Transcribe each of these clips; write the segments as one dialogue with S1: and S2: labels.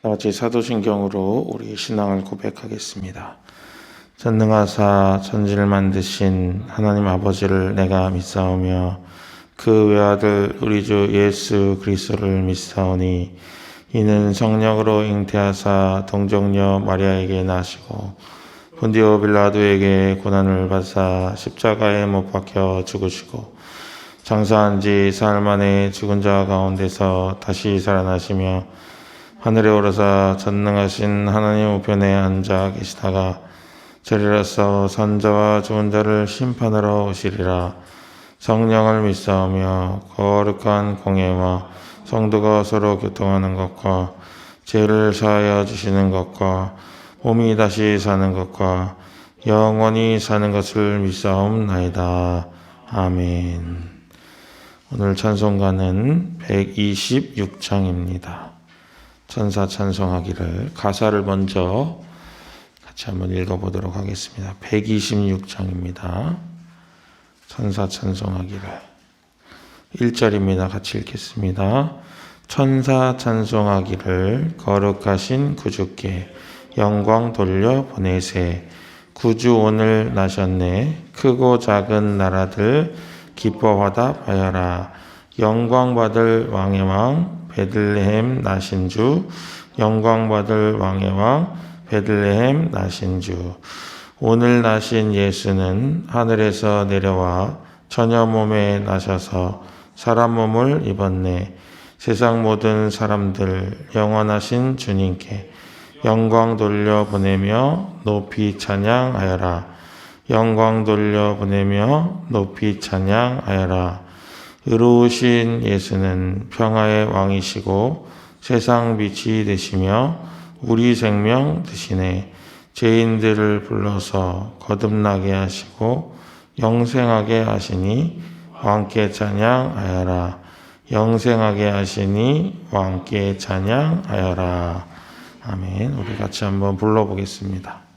S1: 나같이 사도신경으로 우리 신앙을 고백하겠습니다. 전능하사 천지를 만드신 하나님 아버지를 내가 믿사오며 그 외아들 우리 주 예수 그리스도를 믿사오니 이는 성령으로 잉태하사 동정녀 마리아에게 나시고 본디오 빌라도에게 고난을 받사 십자가에 못 박혀 죽으시고 장사한 지 사흘 만에 죽은 자 가운데서 다시 살아나시며 하늘에 오르사 전능하신 하나님 우편에 앉아 계시다가 저리로서 산자와 죽은 자를 심판하러 오시리라. 성령을 믿사오며 거룩한 공예와 성도가 서로 교통하는 것과 죄를 사하여 주시는 것과 몸이 다시 사는 것과 영원히 사는 것을 믿사옵나이다. 아멘. 오늘 찬송가는 126장입니다. 천사 찬송하기를 가사를 먼저 같이 한번 읽어보도록 하겠습니다. 126장입니다. 천사 찬송하기를 1절입니다. 같이 읽겠습니다. 천사 찬송하기를 거룩하신 구주께 영광 돌려 보내세. 구주 오늘 나셨네. 크고 작은 나라들 기뻐하다 하여라. 영광 받을 왕의 왕 베들레헴 나신 주, 영광 받을 왕의 왕 베들레헴 나신 주. 오늘 나신 예수는 하늘에서 내려와 처녀 몸에 나셔서 사람 몸을 입었네. 세상 모든 사람들 영원하신 주님께 영광 돌려 보내며 높이 찬양하여라. 영광 돌려 보내며 높이 찬양하여라. 의로우신 예수는 평화의 왕이시고 세상 빛이 되시며 우리 생명 되시네. 죄인들을 불러서 거듭나게 하시고 영생하게 하시니 왕께 찬양하여라. 영생하게 하시니 왕께 찬양하여라. 아멘. 우리 같이 한번 불러보겠습니다.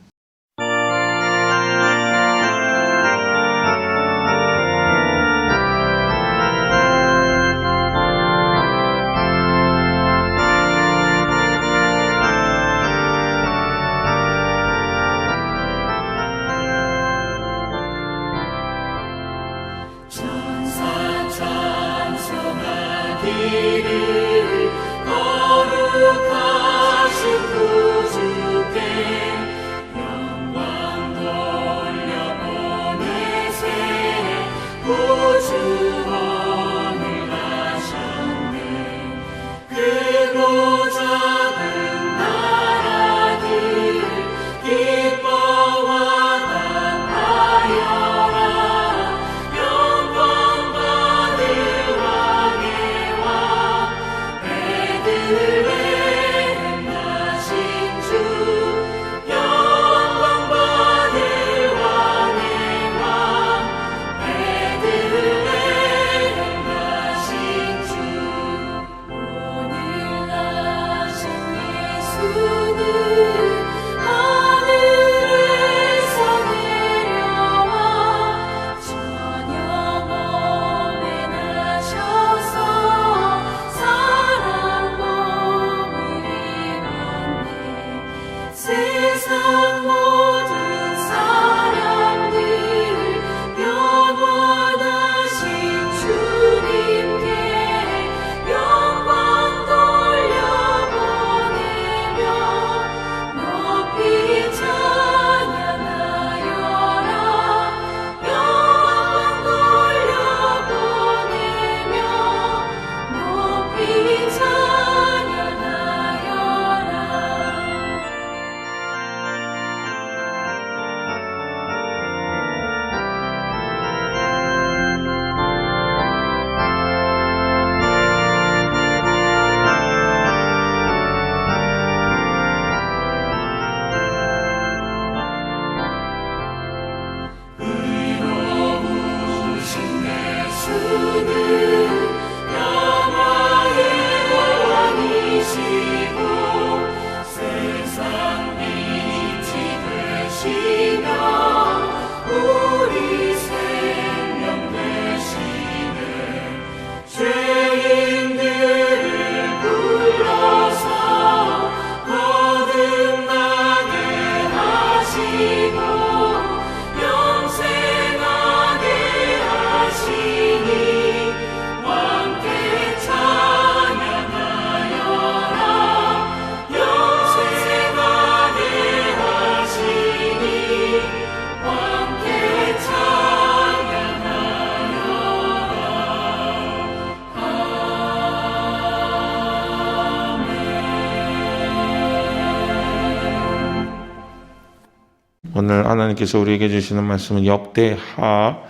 S1: 오늘 하나님께서 우리에게 주시는 말씀은 역대하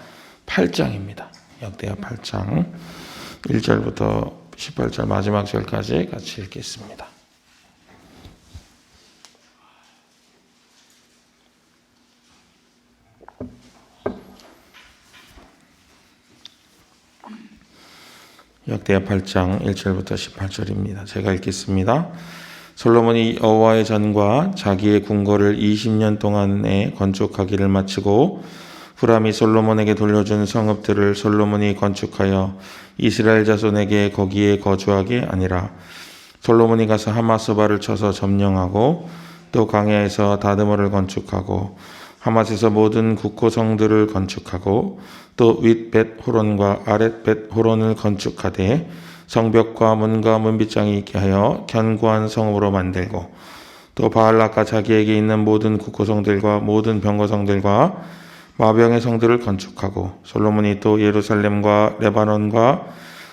S1: 8장입니다. 역대하 8장 1절부터 18절 마지막 절까지 같이 읽겠습니다. 역대하 8장 1절부터 18절입니다. 제가 읽겠습니다. 솔로몬이 여호와의 전과 자기의 궁궐을 20년 동안에 건축하기를 마치고 후람이 솔로몬에게 돌려준 성읍들을 솔로몬이 건축하여 이스라엘 자손에게 거기에 거주하게 아니라 솔로몬이 가서 하마스바를 쳐서 점령하고 또 광야에서 다드모를 건축하고 하맛에서 모든 국고성들을 건축하고 또 윗벳 호론과 아랫벳 호론을 건축하되 성벽과 문과 문빗장이 있게 하여 견고한 성읍으로 만들고 또 바알락과 자기에게 있는 모든 국고성들과 모든 병거성들과 마병의 성들을 건축하고 솔로몬이 또 예루살렘과 레바논과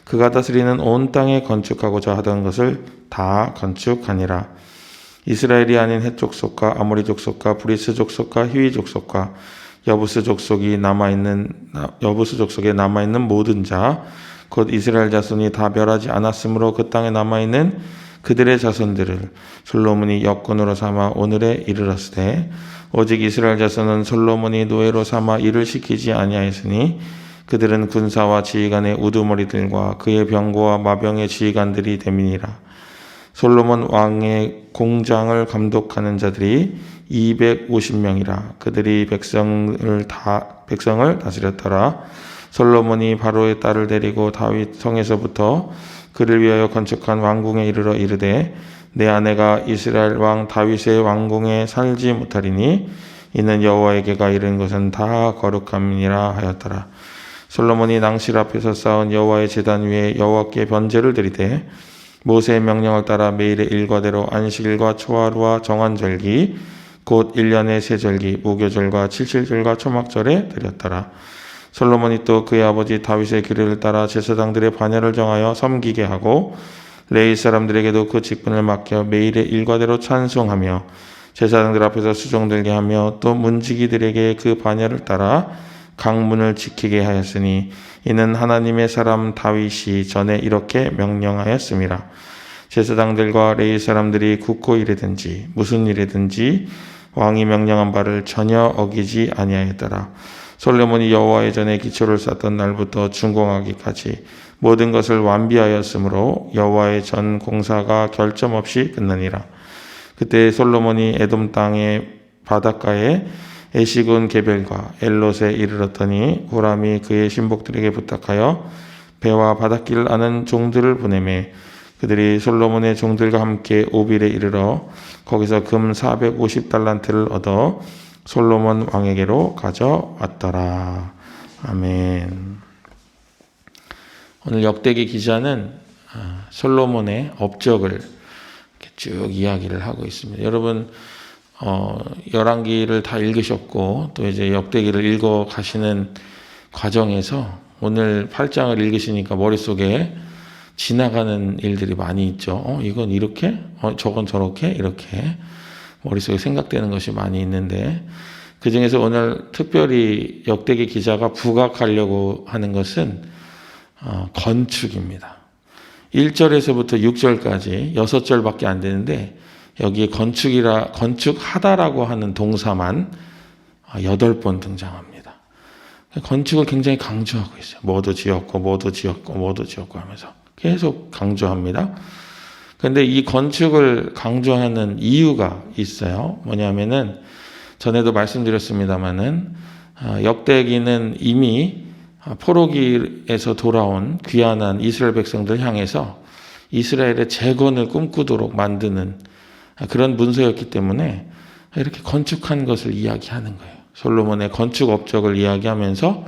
S1: 그가 다스리는 온 땅에 건축하고자 하던 것을 다 건축하니라. 이스라엘이 아닌 헷 족속과 아모리 족속과 브리스 족속과 히위 족속과 여부스 족속에 남아있는 모든 자 곧 이스라엘 자손이 다 멸하지 않았으므로 그 땅에 남아있는 그들의 자손들을 솔로몬이 역군으로 삼아 오늘에 이르렀으되 오직 이스라엘 자손은 솔로몬이 노예로 삼아 일을 시키지 아니하였으니 그들은 군사와 지휘관의 우두머리들과 그의 병거와 마병의 지휘관들이 됨이니라. 솔로몬 왕의 공장을 감독하는 자들이 250명이라. 그들이 백성을 다스렸더라. 솔로몬이 바로의 딸을 데리고 다윗 성에서부터 그를 위하여 건축한 왕궁에 이르러 이르되 내 아내가 이스라엘 왕 다윗의 왕궁에 살지 못하리니 이는 여호와에게가 이른 것은 다 거룩함이니라 하였더라. 솔로몬이 낭실 앞에서 쌓은 여호와의 제단 위에 여호와께 번제를 드리되 모세의 명령을 따라 매일의 일과대로 안식일과 초하루와 정한절기 곧 1년의 세절기 무교절과 칠칠절과 초막절에 드렸더라. 솔로몬이 또 그의 아버지 다윗의 규례를 따라 제사장들의 반야를 정하여 섬기게 하고 레위 사람들에게도 그 직분을 맡겨 매일의 일과대로 찬송하며 제사장들 앞에서 수종들게 하며 또 문지기들에게 그 반야를 따라 강문을 지키게 하였으니 이는 하나님의 사람 다윗이 전에 이렇게 명령하였음이라. 제사장들과 레위 사람들이 국고 일이든지 무슨 일이든지 왕이 명령한 바를 전혀 어기지 아니하였더라. 솔로몬이 여호와의 전에 기초를 쌓던 날부터 준공하기까지 모든 것을 완비하였으므로 여호와의 전 공사가 결점 없이 끝나니라. 그때 솔로몬이 에돔 땅의 바닷가에 에시곤 게벨과 엘롯에 이르렀더니 후람이 그의 신복들에게 부탁하여 배와 바닷길을 아는 종들을 보내매 그들이 솔로몬의 종들과 함께 오빌에 이르러 거기서 금 450달란트를 얻어 솔로몬 왕에게로 가져왔더라. 아멘. 오늘 역대기 기자는 솔로몬의 업적을 이렇게 쭉 이야기를 하고 있습니다. 여러분 열왕기를 다 읽으셨고 또 이제 역대기를 읽어 가시는 과정에서 오늘 8장을 읽으시니까 머릿속에 지나가는 일들이 많이 있죠. 이건 이렇게, 저건 저렇게, 이렇게 머릿속에 생각되는 것이 많이 있는데 그 중에서 오늘 특별히 역대기 기자가 부각하려고 하는 것은 건축입니다. 1절에서부터 6절까지 6절밖에 안 되는데 여기에 건축하다라고 하는 동사만 8번 등장합니다. 건축을 굉장히 강조하고 있어요. 뭐도 지었고 뭐도 지었고 뭐도 지었고 하면서 계속 강조합니다. 그런데 이 건축을 강조하는 이유가 있어요. 뭐냐면은 전에도 말씀드렸습니다마는 역대기는 이미 포로기에서 돌아온 귀환한 이스라엘 백성들 향해서 이스라엘의 재건을 꿈꾸도록 만드는 그런 문서였기 때문에 이렇게 건축한 것을 이야기하는 거예요. 솔로몬의 건축 업적을 이야기하면서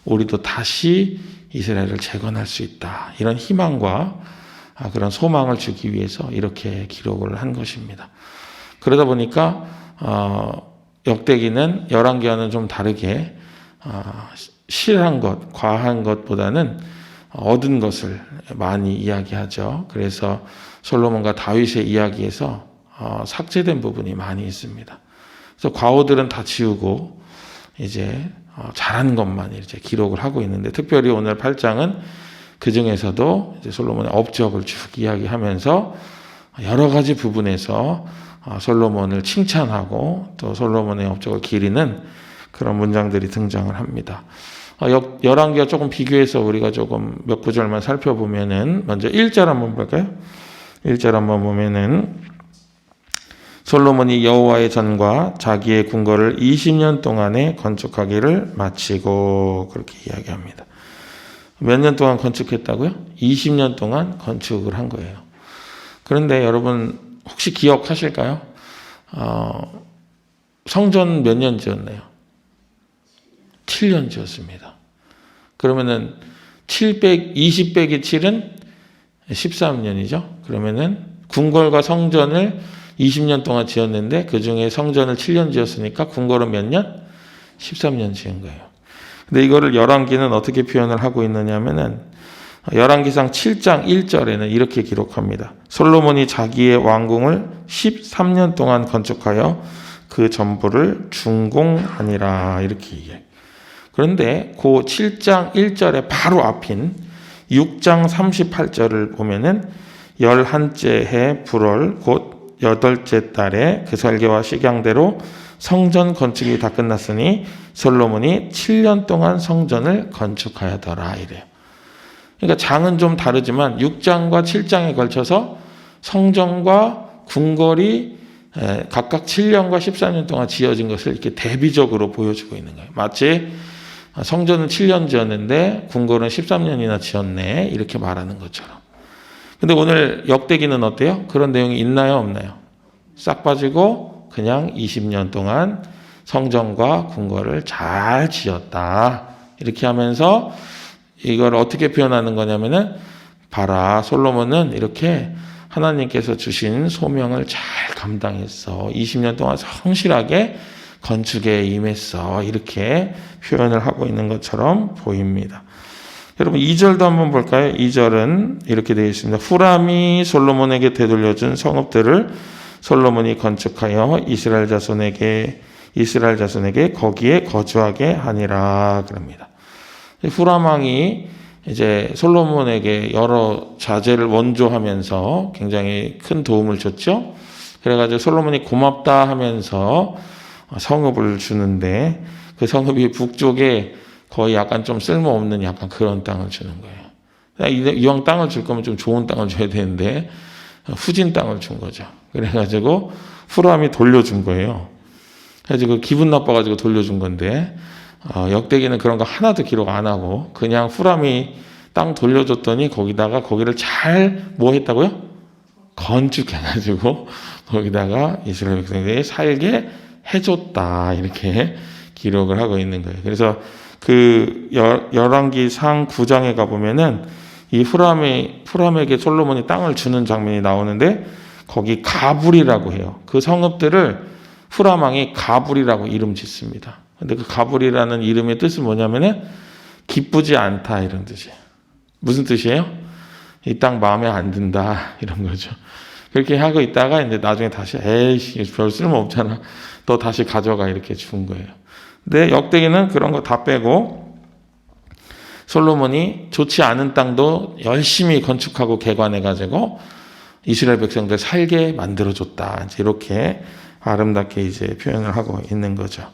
S1: 우리도 다시 이스라엘을 재건할 수 있다. 이런 희망과 그런 소망을 주기 위해서 이렇게 기록을 한 것입니다. 그러다 보니까 역대기는 열왕기와는 좀 다르게 실한 것, 과한 것보다는 얻은 것을 많이 이야기하죠. 그래서 솔로몬과 다윗의 이야기에서 삭제된 부분이 많이 있습니다. 그래서 과오들은 다 지우고 이제 잘한 것만 이제 기록을 하고 있는데, 특별히 오늘 8장은 그 중에서도 이제 솔로몬의 업적을 쭉 이야기하면서 여러 가지 부분에서 솔로몬을 칭찬하고 또 솔로몬의 업적을 기리는 그런 문장들이 등장을 합니다. 열왕기와 조금 비교해서 우리가 조금 몇 구절만 살펴보면은, 먼저 1절 한번 볼까요? 1절 한번 보면은, 솔로몬이 여호와의 전과 자기의 궁궐을 20년 동안에 건축하기를 마치고, 그렇게 이야기합니다. 몇 년 동안 건축했다고요? 20년 동안 건축을 한 거예요. 그런데 여러분 혹시 기억하실까요? 성전 몇 년 지었나요? 7년 지었습니다. 그러면은 20 빼기 7은 13년이죠. 그러면은 궁궐과 성전을 20년 동안 지었는데 그 중에 성전을 7년 지었으니까 궁궐은 몇 년? 13년 지은 거예요. 근데 이거를 열왕기는 어떻게 표현을 하고 있느냐면은, 열왕기상 7장 1절에는 이렇게 기록합니다. 솔로몬이 자기의 왕궁을 13년 동안 건축하여 그 전부를 준공하니라, 이렇게 얘기해요. 그런데 그 7장 1절의 바로 앞인 6장 38절을 보면은, 11째 해 불월 곧 8째 달에 그 설계와 식양대로 성전 건축이 다 끝났으니 솔로몬이 7년 동안 성전을 건축하였더라, 이래요. 그러니까 장은 좀 다르지만 6장과 7장에 걸쳐서 성전과 궁궐이 각각 7년과 14년 동안 지어진 것을 이렇게 대비적으로 보여주고 있는 거예요. 마치 성전은 7년 지었는데 궁궐은 13년이나 지었네, 이렇게 말하는 것처럼. 근데 오늘 역대기는 어때요? 그런 내용이 있나요, 없나요? 싹 빠지고 그냥 20년 동안 성전과 궁궐을 잘 지었다, 이렇게 하면서 이걸 어떻게 표현하는 거냐면은, 봐라, 솔로몬은 이렇게 하나님께서 주신 소명을 잘 감당했어. 20년 동안 성실하게 건축에 임했어. 이렇게 표현을 하고 있는 것처럼 보입니다. 여러분 2절도 한번 볼까요? 2절은 이렇게 되어 있습니다. 후람이 솔로몬에게 되돌려준 성읍들을 솔로몬이 건축하여 이스라엘 자손에게 거기에 거주하게 하니라, 그럽니다. 후람 왕이 이제 솔로몬에게 여러 자재를 원조하면서 굉장히 큰 도움을 줬죠. 그래가지고 솔로몬이 고맙다 하면서 성읍을 주는데, 그 성읍이 북쪽에 거의 약간 좀 쓸모없는 약간 그런 땅을 주는 거예요. 이왕 땅을 줄 거면 좀 좋은 땅을 줘야 되는데 후진 땅을 준 거죠. 그래가지고 후람이 돌려준 거예요. 그래가지고 기분 나빠가지고 돌려준 건데, 역대기는 그런 거 하나도 기록 안 하고 그냥 후람이 땅 돌려줬더니 거기를 잘 뭐 했다고요? 건축해가지고 거기다가 이스라엘 백성들이 살게 해줬다, 이렇게 기록을 하고 있는 거예요. 그래서 그 열왕기상 9장에 가보면은 이 후람에게 솔로몬이 땅을 주는 장면이 나오는데, 거기 가불이라고 해요. 그 성읍들을 후람 왕이 가불이라고 이름 짓습니다. 근데 그 가불이라는 이름의 뜻은 뭐냐면은 기쁘지 않다, 이런 뜻이에요. 무슨 뜻이에요? 이 땅 마음에 안 든다, 이런 거죠. 그렇게 하고 있다가 이제 나중에 다시 에이씨 별 쓸모 없잖아, 또 다시 가져가, 이렇게 준 거예요. 근데 역대기는 그런 거 다 빼고 솔로몬이 좋지 않은 땅도 열심히 건축하고 개관해가지고 이스라엘 백성들 살게 만들어줬다, 이렇게 아름답게 이제 표현을 하고 있는 거죠.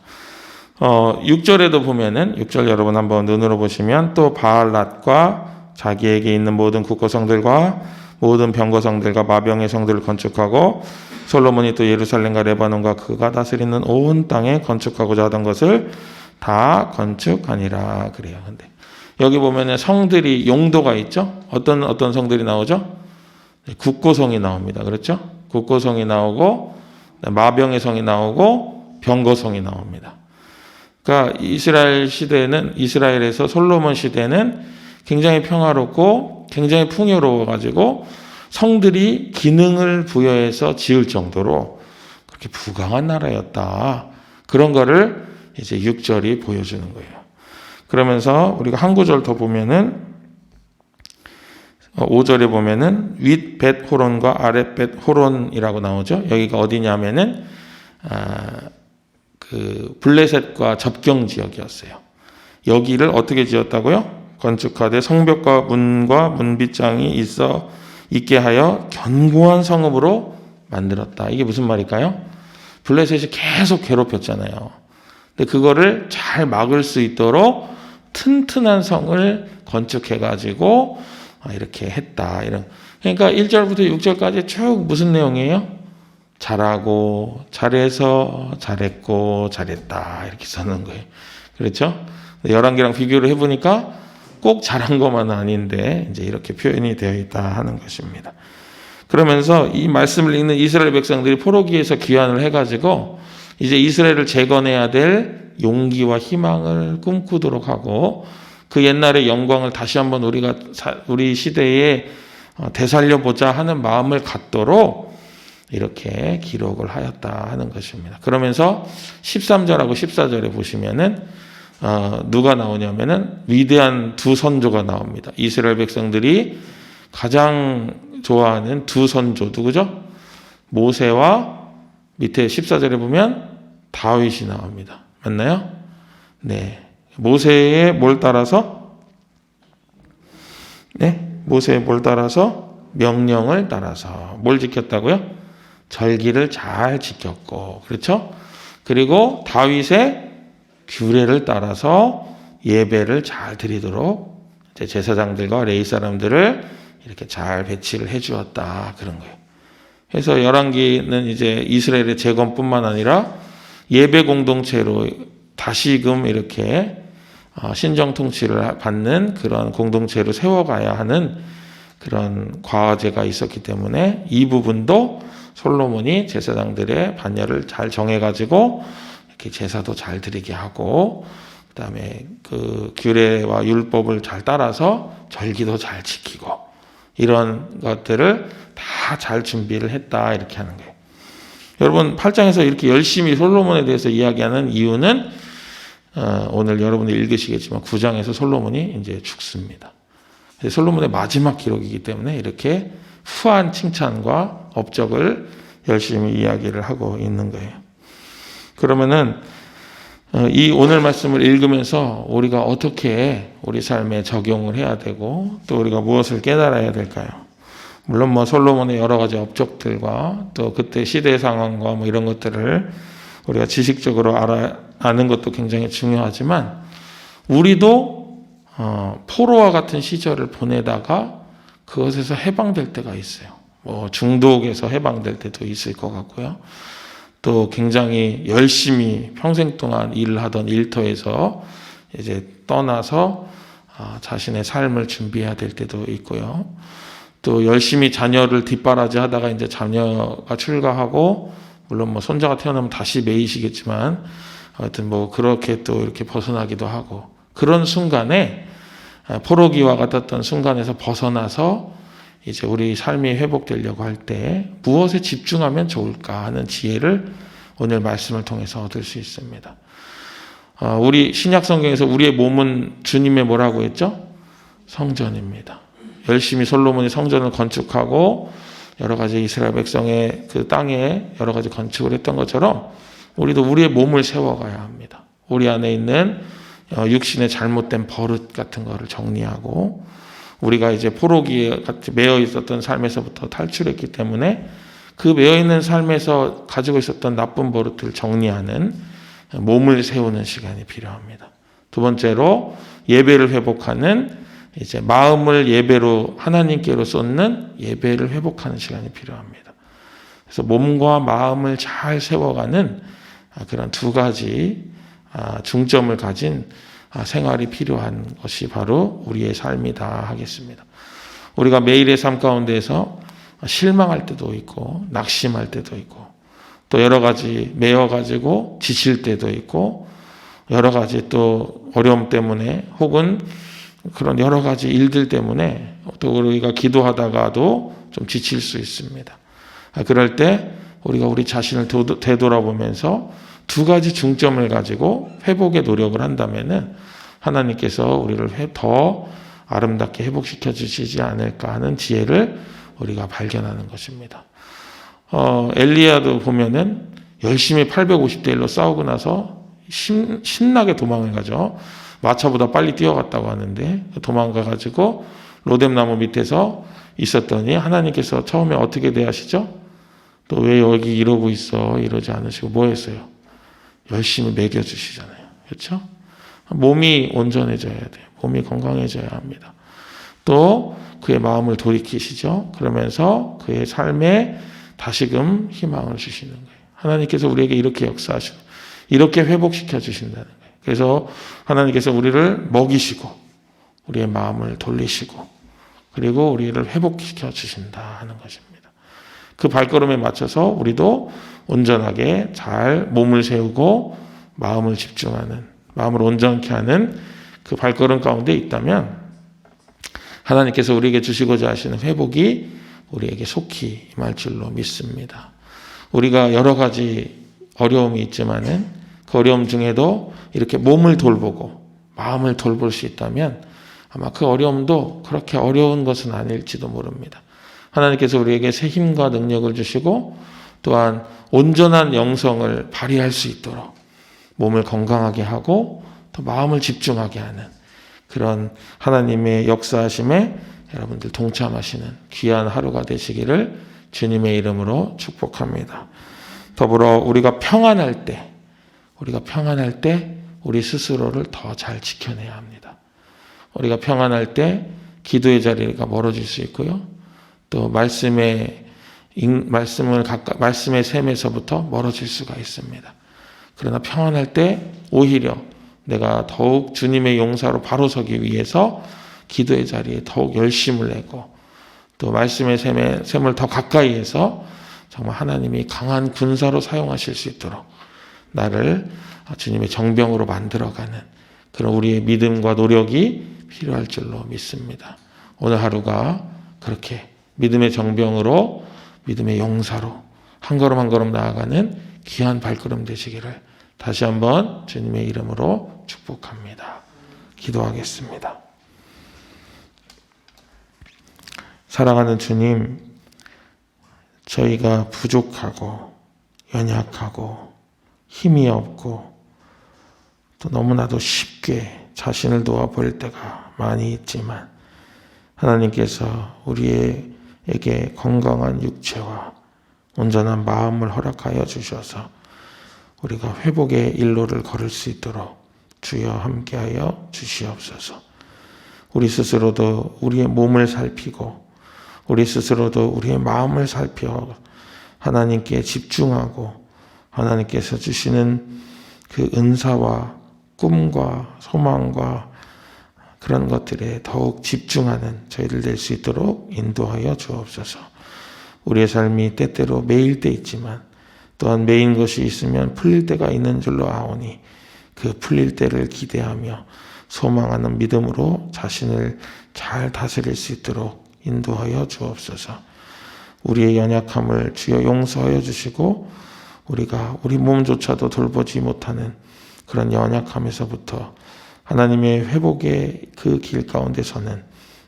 S1: 6절에도 보면은, 6절 여러분 한번 눈으로 보시면, 또 바알랏과 자기에게 있는 모든 국고성들과 모든 병거성들과 마병의 성들을 건축하고 솔로몬이 또 예루살렘과 레바논과 그가 다스리는 온 땅에 건축하고자 하던 것을 다 건축하니라, 그래요. 근데 여기 보면은 성들이 용도가 있죠. 어떤 성들이 나오죠? 국고성이 나옵니다. 그렇죠? 국고성이 나오고 마병의 성이 나오고 병거성이 나옵니다. 그러니까 이스라엘에서 솔로몬 시대는 굉장히 평화롭고 굉장히 풍요로워가지고 성들이 기능을 부여해서 지을 정도로 그렇게 부강한 나라였다. 그런 거를 이제 6절이 보여주는 거예요. 그러면서 우리가 한 구절 더 보면은 5절에 보면은 윗 벳 호론과 아랫 벳 호론이라고 나오죠. 여기가 어디냐면은 그 블레셋과 접경 지역이었어요. 여기를 어떻게 지었다고요? 건축하되 성벽과 문과 문빗장이 있게 하여 견고한 성읍으로 만들었다. 이게 무슨 말일까요? 블레셋이 계속 괴롭혔잖아요. 근데 그거를 잘 막을 수 있도록 튼튼한 성을 건축해가지고 이렇게 했다. 그러니까 1절부터 6절까지 쭉 무슨 내용이에요? 잘하고, 잘해서, 잘했고, 잘했다. 이렇게 써놓은 거예요. 그렇죠? 11개랑 비교를 해보니까 꼭 잘한 것만은 아닌데, 이제 이렇게 표현이 되어 있다 하는 것입니다. 그러면서 이 말씀을 읽는 이스라엘 백성들이 포로기에서 귀환을 해가지고, 이제 이스라엘을 재건해야 될 용기와 희망을 꿈꾸도록 하고, 그 옛날의 영광을 다시 한번 우리 시대에 되살려보자 하는 마음을 갖도록 이렇게 기록을 하였다 하는 것입니다. 그러면서 13절하고 14절에 보시면은 누가 나오냐면은 위대한 두 선조가 나옵니다. 이스라엘 백성들이 가장 좋아하는 두 선조 누구죠? 모세와 밑에 14절에 보면 다윗이 나옵니다. 맞나요? 네. 모세의 뭘 따라서? 네. 모세의 뭘 따라서? 명령을 따라서. 뭘 지켰다고요? 절기를 잘 지켰고. 그렇죠? 그리고 다윗의 규례를 따라서 예배를 잘 드리도록 제사장들과 레위 사람들을 이렇게 잘 배치를 해 주었다. 그런 거예요. 그래서 열왕기는 이제 이스라엘의 재건뿐만 아니라 예배 공동체로 다시금 이렇게 신정 통치를 받는 그런 공동체로 세워가야 하는 그런 과제가 있었기 때문에 이 부분도 솔로몬이 제사장들의 반열을 잘 정해가지고 이렇게 제사도 잘 드리게 하고, 그 다음에 그 규례와 율법을 잘 따라서 절기도 잘 지키고, 이런 것들을 다 잘 준비를 했다. 이렇게 하는 거예요. 여러분, 8장에서 이렇게 열심히 솔로몬에 대해서 이야기하는 이유는, 오늘 여러분이 읽으시겠지만 9장에서 솔로몬이 이제 죽습니다. 솔로몬의 마지막 기록이기 때문에 이렇게 후한 칭찬과 업적을 열심히 이야기를 하고 있는 거예요. 그러면은 이 오늘 말씀을 읽으면서 우리가 어떻게 우리 삶에 적용을 해야 되고 또 우리가 무엇을 깨달아야 될까요? 물론 뭐 솔로몬의 여러 가지 업적들과 또 그때 시대 상황과 뭐 이런 것들을 우리가 지식적으로 아는 것도 굉장히 중요하지만 우리도 포로와 같은 시절을 보내다가 그것에서 해방될 때가 있어요. 뭐 중독에서 해방될 때도 있을 것 같고요. 또 굉장히 열심히 평생 동안 일을 하던 일터에서 이제 떠나서 자신의 삶을 준비해야 될 때도 있고요. 또 열심히 자녀를 뒷바라지 하다가 이제 자녀가 출가하고 물론 뭐 손자가 태어나면 다시 매이시겠지만 하여튼 뭐 그렇게 또 이렇게 벗어나기도 하고 그런 순간에 포로기와 같았던 순간에서 벗어나서 이제 우리 삶이 회복되려고 할 때 무엇에 집중하면 좋을까 하는 지혜를 오늘 말씀을 통해서 얻을 수 있습니다. 우리 신약 성경에서 우리의 몸은 주님의 뭐라고 했죠? 성전입니다. 열심히 솔로몬이 성전을 건축하고 여러 가지 이스라엘 백성의 그 땅에 여러 가지 건축을 했던 것처럼 우리도 우리의 몸을 세워가야 합니다. 우리 안에 있는 육신의 잘못된 버릇 같은 거를 정리하고 우리가 이제 포로기에 같이 매여 있었던 삶에서부터 탈출했기 때문에 그 매여 있는 삶에서 가지고 있었던 나쁜 버릇을 정리하는 몸을 세우는 시간이 필요합니다. 두 번째로 예배를 회복하는 이제 마음을 예배로 하나님께로 쏟는 예배를 회복하는 시간이 필요합니다. 그래서 몸과 마음을 잘 세워가는 그런 두 가지 중점을 가진 생활이 필요한 것이 바로 우리의 삶이다 하겠습니다. 우리가 매일의 삶 가운데에서 실망할 때도 있고 낙심할 때도 있고 또 여러 가지 매여가지고 지칠 때도 있고 여러 가지 또 어려움 때문에 혹은 그런 여러 가지 일들 때문에 또 우리가 기도하다가도 좀 지칠 수 있습니다. 그럴 때 우리가 우리 자신을 되돌아보면서 두 가지 중점을 가지고 회복의 노력을 한다면은 하나님께서 우리를 더 아름답게 회복시켜 주시지 않을까 하는 지혜를 우리가 발견하는 것입니다. 엘리야도 보면은 열심히 850대 1로 싸우고 나서 신나게 도망을 가죠. 마차보다 빨리 뛰어갔다고 하는데 도망가 가지고 로뎀나무 밑에서 있었더니 하나님께서 처음에 어떻게 대하시죠? 또 왜 여기 이러고 있어? 이러지 않으시고 뭐 했어요? 열심히 먹여주시잖아요. 그렇죠? 몸이 온전해져야 돼요. 몸이 건강해져야 합니다. 또 그의 마음을 돌이키시죠. 그러면서 그의 삶에 다시금 희망을 주시는 거예요. 하나님께서 우리에게 이렇게 역사하시고 이렇게 회복시켜 주신다는 거예요. 그래서 하나님께서 우리를 먹이시고 우리의 마음을 돌리시고 그리고 우리를 회복시켜 주신다 하는 것입니다. 그 발걸음에 맞춰서 우리도 온전하게 잘 몸을 세우고 마음을 집중하는, 마음을 온전케 하는 그 발걸음 가운데 있다면 하나님께서 우리에게 주시고자 하시는 회복이 우리에게 속히 임할 줄로 믿습니다. 우리가 여러 가지 어려움이 있지만은 그 어려움 중에도 이렇게 몸을 돌보고 마음을 돌볼 수 있다면 아마 그 어려움도 그렇게 어려운 것은 아닐지도 모릅니다. 하나님께서 우리에게 새 힘과 능력을 주시고 또한 온전한 영성을 발휘할 수 있도록 몸을 건강하게 하고 또 마음을 집중하게 하는 그런 하나님의 역사하심에 여러분들 동참하시는 귀한 하루가 되시기를 주님의 이름으로 축복합니다. 더불어 우리가 평안할 때 우리 스스로를 더 잘 지켜내야 합니다. 우리가 평안할 때 기도의 자리가 멀어질 수 있고요. 또 말씀의 샘에서부터 멀어질 수가 있습니다. 그러나 평안할 때 오히려 내가 더욱 주님의 용사로 바로 서기 위해서 기도의 자리에 더욱 열심을 내고 또 말씀의 샘을 더 가까이 해서 정말 하나님이 강한 군사로 사용하실 수 있도록 나를 주님의 정병으로 만들어가는 그런 우리의 믿음과 노력이 필요할 줄로 믿습니다. 오늘 하루가 그렇게 믿음의 정병으로 믿음의 용사로 한 걸음 한 걸음 나아가는 귀한 발걸음 되시기를 다시 한번 주님의 이름으로 축복합니다. 기도하겠습니다. 사랑하는 주님, 저희가 부족하고 연약하고 힘이 없고 또 너무나도 쉽게 자신을 놓아버릴 때가 많이 있지만 하나님께서 우리에게 건강한 육체와 온전한 마음을 허락하여 주셔서 우리가 회복의 일로를 걸을 수 있도록 주여 함께하여 주시옵소서. 우리 스스로도 우리의 몸을 살피고 우리 스스로도 우리의 마음을 살펴 하나님께 집중하고 하나님께서 주시는 그 은사와 꿈과 소망과 그런 것들에 더욱 집중하는 저희들 될 수 있도록 인도하여 주옵소서. 우리의 삶이 때때로 매일 때 있지만 또한 매인 것이 있으면 풀릴 때가 있는 줄로 아오니 그 풀릴 때를 기대하며 소망하는 믿음으로 자신을 잘 다스릴 수 있도록 인도하여 주옵소서. 우리의 연약함을 주여 용서하여 주시고 우리가 우리 몸조차도 돌보지 못하는 그런 연약함에서부터 하나님의 회복의 그 길 가운데서는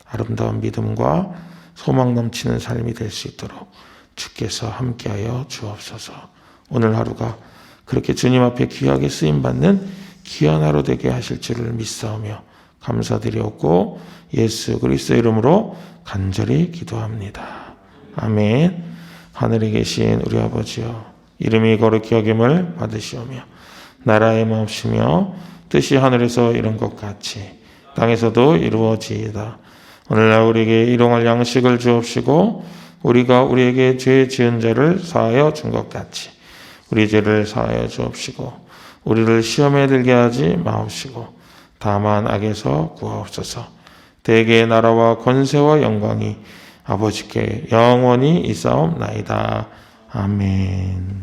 S1: 아름다운 믿음과 소망 넘치는 삶이 될 수 있도록 주께서 함께하여 주옵소서. 오늘 하루가 그렇게 주님 앞에 귀하게 쓰임받는 귀한 하루 되게 하실 줄을 믿사오며 감사드리옵고 예수 그리스도의 이름으로 간절히 기도합니다. 아멘. 하늘에 계신 우리 아버지여, 이름이 거룩히 여김을 받으시오며 나라의 마옵시며 뜻이 하늘에서 이룬 것 같이 땅에서도 이루어지이다. 오늘날 우리에게 일용할 양식을 주옵시고 우리가 우리에게 죄 지은 자를 사하여 준 것 같이 우리 죄를 사하여 주옵시고 우리를 시험에 들게 하지 마옵시고 다만 악에서 구하옵소서. 대개의 나라와 권세와 영광이 아버지께 영원히 있사옵나이다. 아멘.